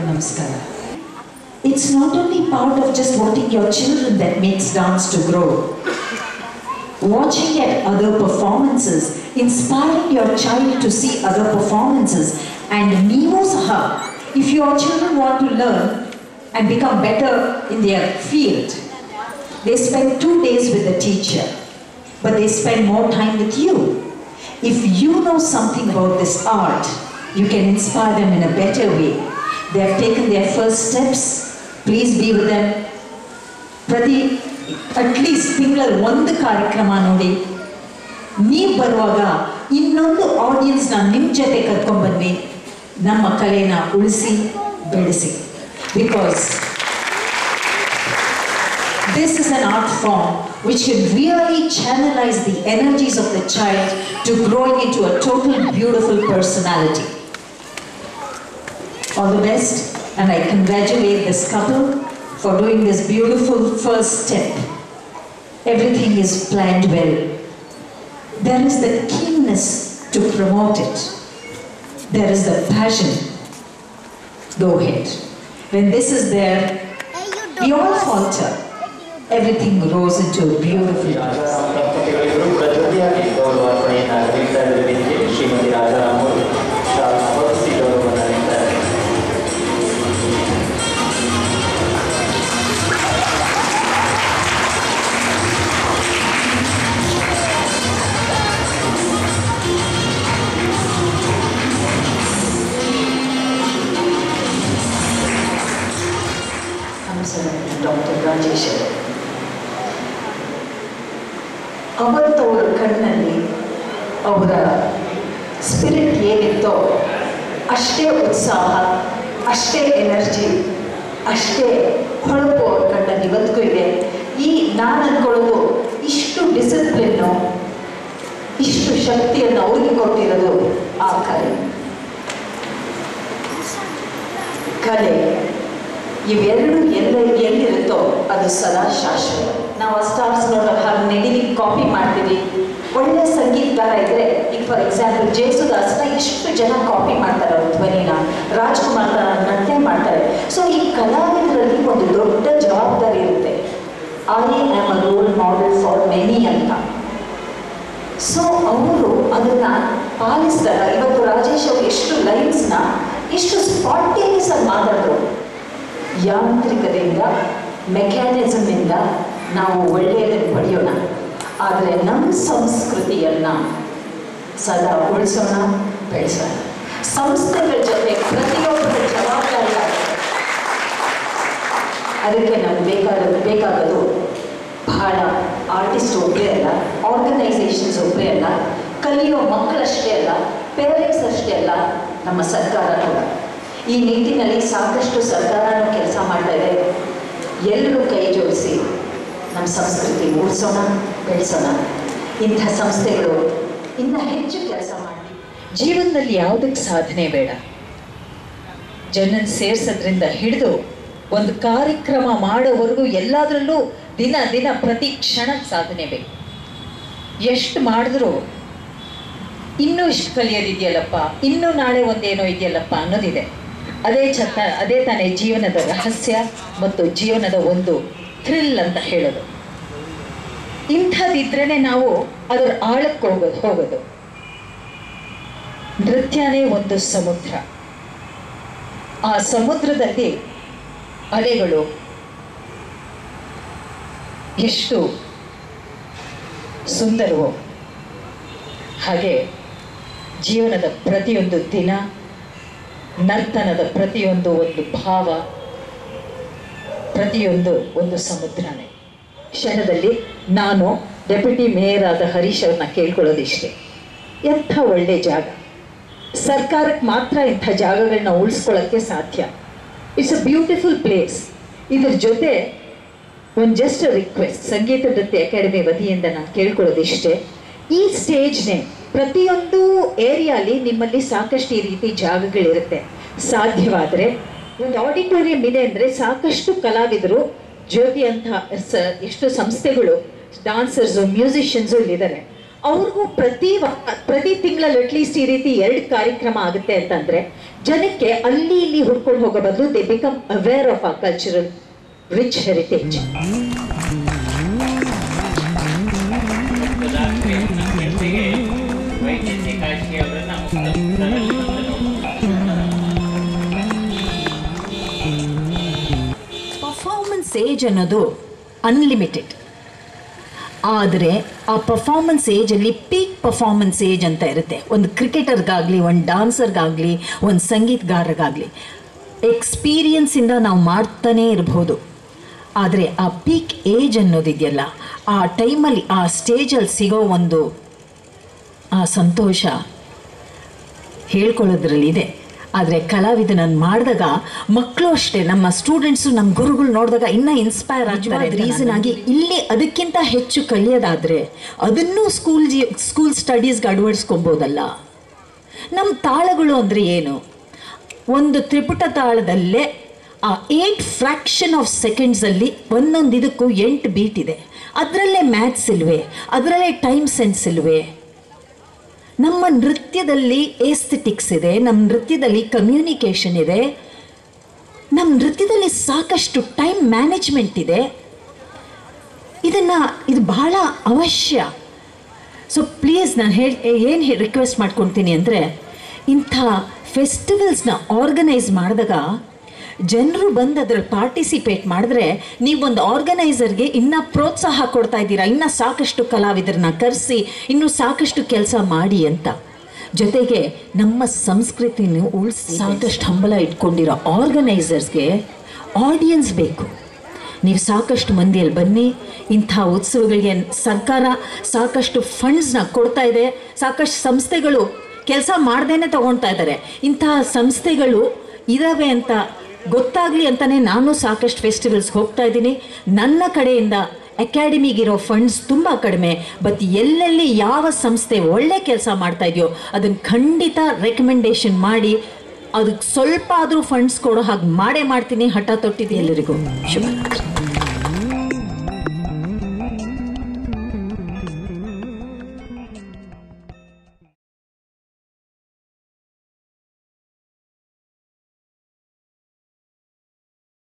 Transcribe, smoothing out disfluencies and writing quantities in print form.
Namaskara. It's not only part of just wanting your children that makes dance to grow. Watching at other performances, inspiring your child to see other performances, and Nemo Saha, if your children want to learn and become better in their field, they spend 2 days with the teacher, but they spend more time with you. If you know something about this art, you can inspire them in a better way. They have taken their first steps. Please be with them. At least ತಿಂಗಳಲ್ಲಿ ಒಂದು ಕಾರ್ಯಕ್ರಮ ನೋಡಿ. ನೀವು ಬರುವಾಗ ಇನ್ನೊಂದು audience ನಿಮ್ಮ ಜೊತೆ ಕರ್ಕೊಂಡ್ಬನ್ನಿ. ನಮ್ಮ ಕಲೆನ ಉಳಿಸಿ ಬೆಳೆಸಿ. Because this is an art form which can really channelize the energies of the child to growing into a total beautiful personality. All the best, and I congratulate this couple for doing this beautiful first step. Everything is planned well. There is the keenness to promote it. There is the passion. Go ahead. When this is there, we all falter. Everything grows into a beautiful life. Dr. Rajesh ಅವತ್ತವರ ಕಣ್ಣಲ್ಲಿ ಅವರ spirit ಏನಿತ್ತೋ ಅಷ್ಟೇ ಉತ್ಸಾಹ, ಅಷ್ಟೇ energy, ಅಷ್ಟೇ ಹೊಳಪು ಅವ್ರ ಕಣ್ಣಲ್ಲಿ ಇವತ್ತಿಗೂ ಇದೆ. ನಾನು ಅಂದ್ಕೊಳ್ಳೋದು ಇಷ್ಟು ಡಿಸಿಪ್ಲಿನ್ನು, ಇಷ್ಟು ಶಕ್ತಿಯನ್ನು ಅವ್ರಿಗೆ ಕೊಟ್ಟಿರೋದು ಆ ಕಲೆ ಇವೆರಡು ಎಲ್ಲಿರುತ್ತೋ ಅದು ಸದಾ ಶಾಶ್ವತ. ನಾವು ಆ ಸ್ಟಾರ್ಸ್ ನೋಡೋ ಹಾಗೆ ನೆಡಿಲಿ ಕಾಪಿ ಮಾಡ್ತೀವಿ. ಒಳ್ಳೆ ಸಂಗೀತಗಾರ ಇದ್ದರೆ, ಈಗ ಫಾರ್ ಎಕ್ಸಾಂಪಲ್ ಜೇಸುದಾಸ್ನ ಎಷ್ಟು ಜನ ಕಾಪಿ ಮಾಡ್ತಾರೆ, ಅವ್ರ ಧ್ವನಿನ. ರಾಜ್ಕುಮಾರ್ ನಟನೆ ಮಾಡ್ತಾರೆ. ಸೊ ಈ ಕಲಾವಿದರಲ್ಲಿ ಒಂದು ದೊಡ್ಡ ಜವಾಬ್ದಾರಿ ಇರುತ್ತೆ. I am a role model for many ಅಂತ. ಸೊ ಅವರು ಅದನ್ನು ಪಾಲಿಸಿದಾಗ ಇವತ್ತು ರಾಜೇಶ್ ಅವರು ಎಷ್ಟು ಲೈನ್ಸ್ನ ಎಷ್ಟು ಸ್ಪಾಂಟೇನಿಯಸ್ ಆಗಿ ಮಾತಾಡಿದ್ರು. ಯಾಂತ್ರಿಕದಿಂದ, ಮೆಕ್ಯಾನಿಸಮಿಂದ ನಾವು ಒಳ್ಳೆಯದನ್ನು ಪಡೆಯೋಣ, ಆದರೆ ನಮ್ಮ ಸಂಸ್ಕೃತಿಯನ್ನು ಸದಾ ಉಳಿಸೋಣ, ಬೆಳೆಸೋಣ. ಸಂಸ್ಥೆಗಳ ಜೊತೆ ಪ್ರತಿಯೊಬ್ಬರ ಜವಾಬ್ದಾರಿ ಆಗುತ್ತೆ. ಅದಕ್ಕೆ ನಮ್ಗೆ ಬೇಕಾಗೋದು ಬಹಳ ಆರ್ಟಿಸ್ಟ್ ಒಬ್ಬರೇ ಅಲ್ಲ, ಆರ್ಗನೈಸೇಷನ್ಸ್ ಒಬ್ಬರೇ ಅಲ್ಲ, ಕಲಿಯೋ ಮಕ್ಕಳಷ್ಟೇ ಅಲ್ಲ, ಪೇರೆಂಟ್ಸ್ ಅಷ್ಟೇ ಅಲ್ಲ, ನಮ್ಮ ಸರ್ಕಾರ ಕೂಡ. ಈ ನಿಟ್ಟಿನಲ್ಲಿ ಸಾಕಷ್ಟು ಸರ್ಕಾರನೂ ಕೆಲಸ ಮಾಡ್ತಾ ಇದೆ. ಎಲ್ಲರೂ ಕೈ ಜೋಡಿಸಿ ನಮ್ಮ ಸಂಸ್ಕೃತಿ ಉಳಿಸೋಣ, ಬೆಳೆಸೋಣ. ಇಂಥ ಸಂಸ್ಥೆಗಳು ಇನ್ನೂ ಹೆಚ್ಚು ಕೆಲಸ ಮಾಡಿ. ಜೀವನದಲ್ಲಿ ಯಾವುದಕ್ಕೆ ಸಾಧನೆ ಬೇಡ, ಜನನ ಸೇರಿಸೋದ್ರಿಂದ ಹಿಡಿದು ಒಂದು ಕಾರ್ಯಕ್ರಮ ಮಾಡೋವರೆಗೂ ಎಲ್ಲದರಲ್ಲೂ ದಿನ ಪ್ರತಿ ಕ್ಷಣ ಸಾಧನೆ ಬೇಕು. ಎಷ್ಟು ಮಾಡಿದ್ರೂ ಇನ್ನೂ ಇಷ್ಟು ಕಲಿಯೋದಿದೆಯಲ್ಲಪ್ಪ, ಇನ್ನೂ ನಾಳೆ ಒಂದೇನೋ ಇದೆಯಲ್ಲಪ್ಪ ಅನ್ನೋದಿದೆ. ಅದೇ ತಾನೇ ಜೀವನದ ರಹಸ್ಯ ಮತ್ತು ಜೀವನದ ಒಂದು ಥ್ರಿಲ್ ಅಂತ ಹೇಳೋದು. ಇಂಥದ್ದಿದ್ರೇ ನಾವು ಅದರ ಆಳಕ್ಕೆ ಹೋಗೋದು. ನೃತ್ಯನೇ ಒಂದು ಸಮುದ್ರ. ಆ ಸಮುದ್ರದಲ್ಲಿ ಅಲೆಗಳು ಎಷ್ಟು ಸುಂದರವೋ ಹಾಗೆ ಜೀವನದ ಪ್ರತಿಯೊಂದು ದಿನ, ನರ್ತನದ ಪ್ರತಿಯೊಂದು ಒಂದು ಭಾವ, ಪ್ರತಿಯೊಂದು ಒಂದು ಸಮುದ್ರನೇ. ಕ್ಷಣದಲ್ಲಿ ನಾನು ಡೆಪ್ಯೂಟಿ ಮೇಯರ್ ಆದ ಹರೀಶ್ ಅವ್ರನ್ನ ಕೇಳ್ಕೊಳ್ಳೋದಿಷ್ಟೇ, ಎಂಥ ಒಳ್ಳೆ ಜಾಗ. ಸರ್ಕಾರಕ್ಕೆ ಮಾತ್ರ ಇಂಥ ಜಾಗಗಳನ್ನ ಉಳಿಸ್ಕೊಳ್ಳೋಕ್ಕೆ ಸಾಧ್ಯ. It's a beautiful place. ಇದ್ರ ಜೊತೆ ಒಂದು ಜಸ್ಟ್ ರಿಕ್ವೆಸ್ಟ್, ಸಂಗೀತ ನೃತ್ಯ ಅಕಾಡೆಮಿ ವತಿಯಿಂದ ನಾನು ಕೇಳ್ಕೊಳ್ಳೋದಿಷ್ಟೇ, ಈ ಸ್ಟೇಜ್ನೇ ಪ್ರತಿಯೊಂದು ಏರಿಯಾಲಿ ನಿಮ್ಮಲ್ಲಿ ಸಾಕಷ್ಟು ಈ ರೀತಿ ಜಾಗಗಳಿರುತ್ತೆ. ಸಾಧ್ಯವಾದರೆ ಒಂದು ಆಡಿಟೋರಿಯಂ ಇದೆ ಅಂದರೆ ಸಾಕಷ್ಟು ಕಲಾವಿದರು, ಜ್ಯೋತಿ ಅಂತ ಎಷ್ಟು ಸಂಸ್ಥೆಗಳು ಡಾನ್ಸರ್ಸು ಮ್ಯೂಸಿಷಿಯನ್ಸು ಇಲ್ಲಿದ್ದಾರೆ. ಅವ್ರಿಗೂ ಪ್ರತಿ ತಿಂಗಳಲ್ಲಿ ಅಟ್ಲೀಸ್ಟ್ ಈ ರೀತಿ 2 ಕಾರ್ಯಕ್ರಮ ಆಗುತ್ತೆ ಅಂತಂದ್ರೆ ಜನಕ್ಕೆ ಅಲ್ಲಿ ಇಲ್ಲಿ ಹುಡ್ಕೊಂಡು ಹೋಗೋ ಬದಲು they become aware of our cultural rich heritage. Performance age ಅನ್ನೋದು ಅನ್ಲಿಮಿಟೆಡ್. ಆದರೆ ಆ ಪರ್ಫಾರ್ಮೆನ್ಸ್ ಏಜಲ್ಲಿ ಪೀಕ್ ಪರ್ಫಾರ್ಮೆನ್ಸ್ ಏಜ್ ಅಂತ ಇರುತ್ತೆ. ಒಂದು ಕ್ರಿಕೆಟರ್ಗಾಗಲಿ, ಒಂದು ಡಾನ್ಸರ್ಗಾಗಲಿ, ಒಂದು ಸಂಗೀತಗಾರರಿಗಾಗಲಿ ಎಕ್ಸ್ಪೀರಿಯನ್ಸಿಂದ ನಾವು ಮಾಡ್ತಾನೇ ಇರ್ಬೋದು. ಆದರೆ ಆ ಪೀಕ್ ಏಜ್ ಅನ್ನೋದಿದೆಯಲ್ಲ, ಆ ಟೈಮಲ್ಲಿ ಆ ಸ್ಟೇಜಲ್ಲಿ ಸಿಗೋ ಒಂದು ಆ ಸಂತೋಷ ಹೇಳ್ಕೊಳ್ಳೋದ್ರಲ್ಲಿ ಇದೆ. ಆದರೆ ಕಲಾವಿದನನ್ನು ಮಾಡಿದಾಗ ಮಕ್ಕಳು ಅಷ್ಟೇ, ನಮ್ಮ ಸ್ಟೂಡೆಂಟ್ಸು, ನಮ್ಮ ಗುರುಗಳು ನೋಡಿದಾಗ ಇನ್ನೂ ಇನ್ಸ್ಪೈರ್ ಆಗ್ತಾರೆ. ರೀಸನ್ ಆಗಿ ಇಲ್ಲಿ ಅದಕ್ಕಿಂತ ಹೆಚ್ಚು ಕಲಿಯೋದಾದರೆ ಅದನ್ನೂ ಸ್ಕೂಲ್ ಸ್ಟಡೀಸ್ಗೆ ಅಳವಡಿಸ್ಕೊಬೋದಲ್ಲ. ನಮ್ಮ ತಾಳಗಳು ಅಂದರೆ ಏನು? ಒಂದು ತ್ರಿಪುಟ ತಾಳದಲ್ಲೇ ಆ 8 ಫ್ರ್ಯಾಕ್ಷನ್ ಆಫ್ ಸೆಕೆಂಡ್ಸಲ್ಲಿ ಒಂದೊಂದು ಇದಕ್ಕೂ 8 ಬೀಟ್ ಇದೆ. ಅದರಲ್ಲೇ ಮ್ಯಾಥ್ಸ್ ಇಲ್ವೇ? ಅದರಲ್ಲೇ ಟೈಮ್ ಸೆನ್ಸ್ ಇಲ್ವೇ? ನಮ್ಮ ನೃತ್ಯದಲ್ಲಿ ಏಸ್ಥೆಟಿಕ್ಸ್ ಇದೆ, ನಮ್ಮ ನೃತ್ಯದಲ್ಲಿ ಕಮ್ಯುನಿಕೇಷನ್ ಇದೆ, ನಮ್ಮ ನೃತ್ಯದಲ್ಲಿ ಸಾಕಷ್ಟು ಟೈಮ್ ಮ್ಯಾನೇಜ್ಮೆಂಟ್ ಇದೆ. ಇದು ಬಹಳ ಅವಶ್ಯ. ಸೊ ಪ್ಲೀಸ್ ನಾನು ಏನು ರಿಕ್ವೆಸ್ಟ್ ಮಾಡ್ಕೊಳ್ತೀನಿ ಅಂದರೆ, ಇಂಥ ಫೆಸ್ಟಿವಲ್ಸ್ನ ಆರ್ಗನೈಸ್ ಮಾಡಿದಾಗ ಜನರು ಬಂದು ಅದರಲ್ಲಿ ಪಾರ್ಟಿಸಿಪೇಟ್ ಮಾಡಿದ್ರೆ ನೀವೊಂದು ಆರ್ಗನೈಸರ್ಗೆ ಇನ್ನೂ ಪ್ರೋತ್ಸಾಹ ಕೊಡ್ತಾ ಇದ್ದೀರಾ, ಇನ್ನೂ ಸಾಕಷ್ಟು ಕಲಾವಿದರನ್ನ ಕರೆಸಿ ಇನ್ನೂ ಸಾಕಷ್ಟು ಕೆಲಸ ಮಾಡಿ ಅಂತ. ಜೊತೆಗೆ ನಮ್ಮ ಸಂಸ್ಕೃತಿನ ಉಳಿಸಿ ಸಾಕಷ್ಟು ಹಂಬಲ ಇಟ್ಕೊಂಡಿರೋ ಆರ್ಗನೈಸರ್ಸ್ಗೆ ಆಡಿಯನ್ಸ್ ಬೇಕು. ನೀವು ಸಾಕಷ್ಟು ಮಂದಿಯಲ್ಲಿ ಬನ್ನಿ. ಇಂಥ ಉತ್ಸವಗಳಿಗೆ ಸರ್ಕಾರ ಸಾಕಷ್ಟು ಫಂಡ್ಸ್ನ ಕೊಡ್ತಾ ಇದೆ. ಸಾಕಷ್ಟು ಸಂಸ್ಥೆಗಳು ಕೆಲಸ ಮಾಡ್ದೇನೆ ತಗೊಳ್ತಾ ಇದ್ದಾರೆ. ಇಂತಹ ಸಂಸ್ಥೆಗಳು ಇದ್ದಾವೆ ಅಂತ ಗೊತ್ತಾಗಲಿ ಅಂತಲೇ ನಾನು ಸಾಕಷ್ಟು ಫೆಸ್ಟಿವಲ್ಸ್ಗೆ ಹೋಗ್ತಾ ಇದ್ದೀನಿ. ನನ್ನ ಕಡೆಯಿಂದ ಅಕಾಡೆಮಿಗಿರೋ ಫಂಡ್ಸ್ ತುಂಬ ಕಡಿಮೆ. ಬಟ್ ಎಲ್ಲೆಲ್ಲಿ ಯಾವ ಸಂಸ್ಥೆ ಒಳ್ಳೆ ಕೆಲಸ ಮಾಡ್ತಾ ಇದೆಯೋ ಅದನ್ನು ಖಂಡಿತ ರೆಕಮೆಂಡೇಶನ್ ಮಾಡಿ ಅದಕ್ಕೆ ಸ್ವಲ್ಪ ಆದರೂ ಫಂಡ್ಸ್ ಕೊಡೋ ಹಾಗೆ ಮಾಡೇ ಮಾಡ್ತೀನಿ. ಹಠ ತೊಟ್ಟಿದ್ದೀನಿ. ಎಲ್ಲರಿಗೂ ಶುಭ.